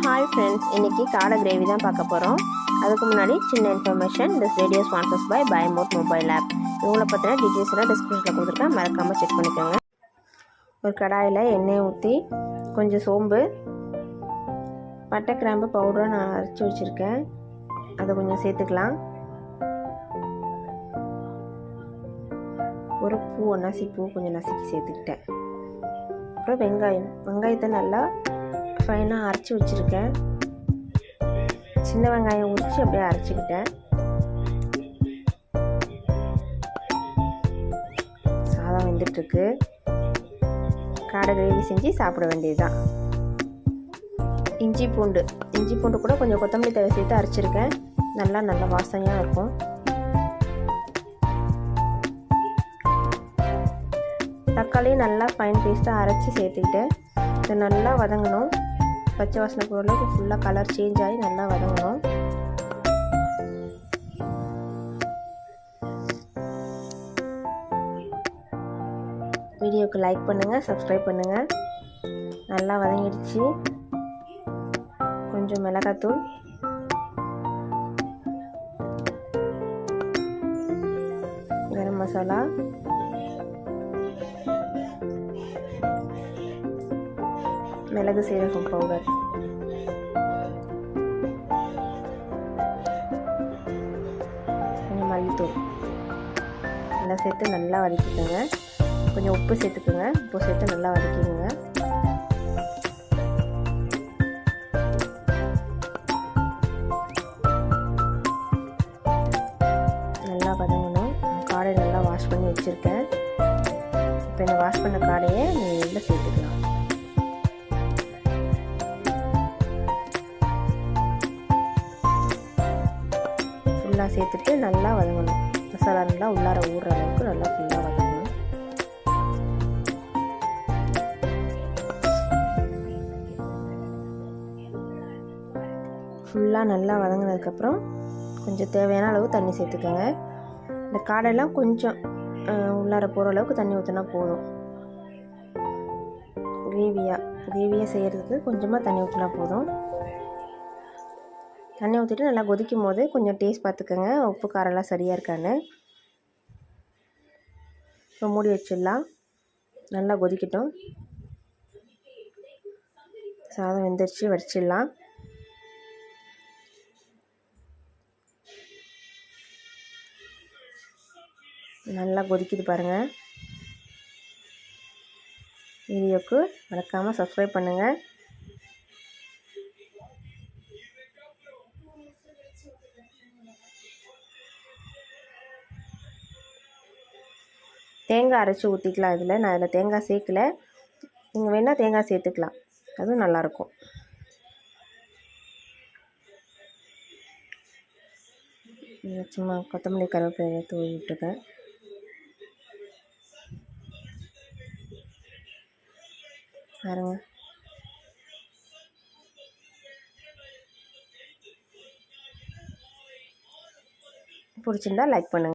Hi friends, இன்றைக்கி காடை gravy தான் பார்க்க போகிறோம். அதுக்கு முன்னாடி சின்ன information. This video sponsors by பயமோட் மொபைல் ஆப். இவங்களை பற்றின டீட்டெயில்ஸ் எல்லாம் டிஸ்கிரிப்ஷனில் கொடுத்துருக்கேன், மறக்காமல் செக் பண்ணிக்கோங்க. ஒரு கடாயில் எண்ணெய் ஊற்றி கொஞ்சம் சோம்பு, பட்டை கிராம்பு பவுடரை நான் அரைச்சி வச்சுருக்கேன், அதை கொஞ்சம் சேர்த்துக்கலாம். ஒரு நசிப்பூ கொஞ்சம் நசுக்கி சேர்த்துக்கிட்டேன். அப்புறம் வெங்காயத்தை நல்லா ஃபைனாக அரைச்சி வச்சுருக்கேன். சின்ன வெங்காயம் உரித்து அப்படியே அரைச்சிக்கிட்டேன். சாதம் வெந்துட்டுருக்கு. காடை கிரேவி செஞ்சு சாப்பிட வேண்டியது தான். இஞ்சி பூண்டு கூட கொஞ்சம் கொத்தமல்லி தழை சேர்த்து அரைச்சிருக்கேன். நல்லா வாசனையாக இருக்கும். தக்காளி நல்லா ஃபைன் பேஸ்ட்டாக அரைச்சி சேர்த்துக்கிட்டு இதை நல்லா வதங்கணும். பச்சை வாசனை போகிற அளவுக்கு ஃபுல்லாக கலர் சேஞ்ச் ஆகி நல்லா வதங்கணும். வீடியோவுக்கு லைக் பண்ணுங்கள், சப்ஸ்கிரைப் பண்ணுங்கள். நல்லா வதங்கிடுச்சு. கொஞ்சம் மிளகாத்தூள், கரம் மசாலா, மிளகு சீரகம் பவுடர், கொஞ்சம் மல்லித்தூள் எல்லாம் சேர்த்து நல்லா வதக்கிக்கோங்க. கொஞ்சம் உப்பு சேர்த்துக்குங்க. உப்பு சேர்த்து நல்லா வதக்கிக்கோங்க. நல்லா வதங்கணும். காடை நல்லா வாஷ் பண்ணி வச்சுருக்கேன். இப்போ இந்த வாஷ் பண்ண காடையை நீங்கள் இதில் சேர்த்துக்கலாம். ஃபுல்லாக சேர்த்துட்டு நல்லா வதங்கணும். மசாலா நல்லா உள்ளார ஊறுற அளவுக்கு நல்லா ஃபுல்லாக வதங்கணும். ஃபுல்லாக நல்லா வதங்கினதுக்கப்புறம் கொஞ்சம் தேவையான அளவு தண்ணி சேர்த்துக்கோங்க. இந்த காடையெல்லாம் கொஞ்சம் உள்ளார போகிற அளவுக்கு தண்ணி ஊற்றினா போதும். கிரேவியாக செய்கிறதுக்கு கொஞ்சமாக தண்ணி ஊற்றினா போதும். தண்ணி ஊற்றிட்டு நல்லா கொதிக்கும் போது கொஞ்சம் டேஸ்ட் பார்த்துக்கோங்க, உப்பு காரெல்லாம் சரியாக இருக்கான்னு. இப்போ மூடி வச்சிடலாம். நல்லா கொதிக்கட்டும். சாதம் வெந்துருச்சு, வடிச்சிடலாம். நல்லா கொதிக்குது பாருங்கள். வீடியோவுக்கு மறக்காமல் சப்ஸ்கிரைப் பண்ணுங்கள். தேங்காய் அரைச்சி ஊற்றிக்கலாம். நான் இதில் தேங்காய் சேர்க்கலை. நீங்கள் வேணால் தேங்காய் சேர்த்துக்கலாம், அதுவும் நல்லாயிருக்கும். சும்மா கொத்தமல்லி கருவேப்பிலை தூவி விட்டுருக்கேன். பாருங்க, பிடிச்சிருந்தா லைக் பண்ணுங்கள்.